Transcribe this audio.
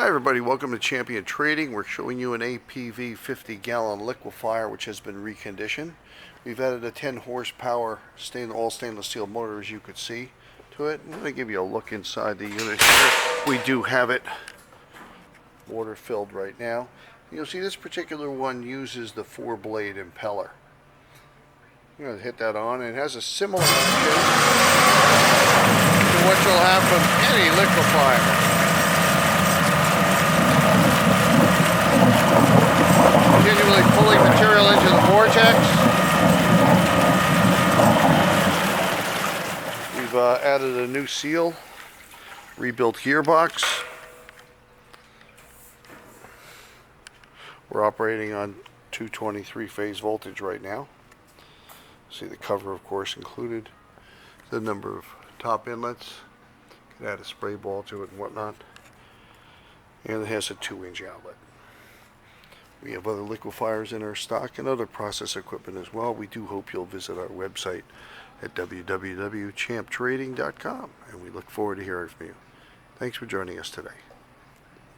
Hi everybody, welcome to Champion Trading. We're showing you an APV 50-gallon liquefier which has been reconditioned. We've added a 10 horsepower all stainless steel motor, as you could see, to it. I'm going to give you a look inside the unit here. We do have it water filled right now. You'll see this particular one uses the 4-blade impeller. I'm going to hit that on, and it has a similar shape to what you'll have from any liquefier. Continually pulling material into the vortex. We've added a new seal, rebuilt gearbox. We're operating on 223 phase voltage right now. See the cover, of course, included. The number of top inlets. Can add a spray ball to it and whatnot. And it has a 2-inch outlet. We have other liquefiers in our stock and other process equipment as well. We do hope you'll visit our website at www.champtrading.com, and we look forward to hearing from you. Thanks for joining us today.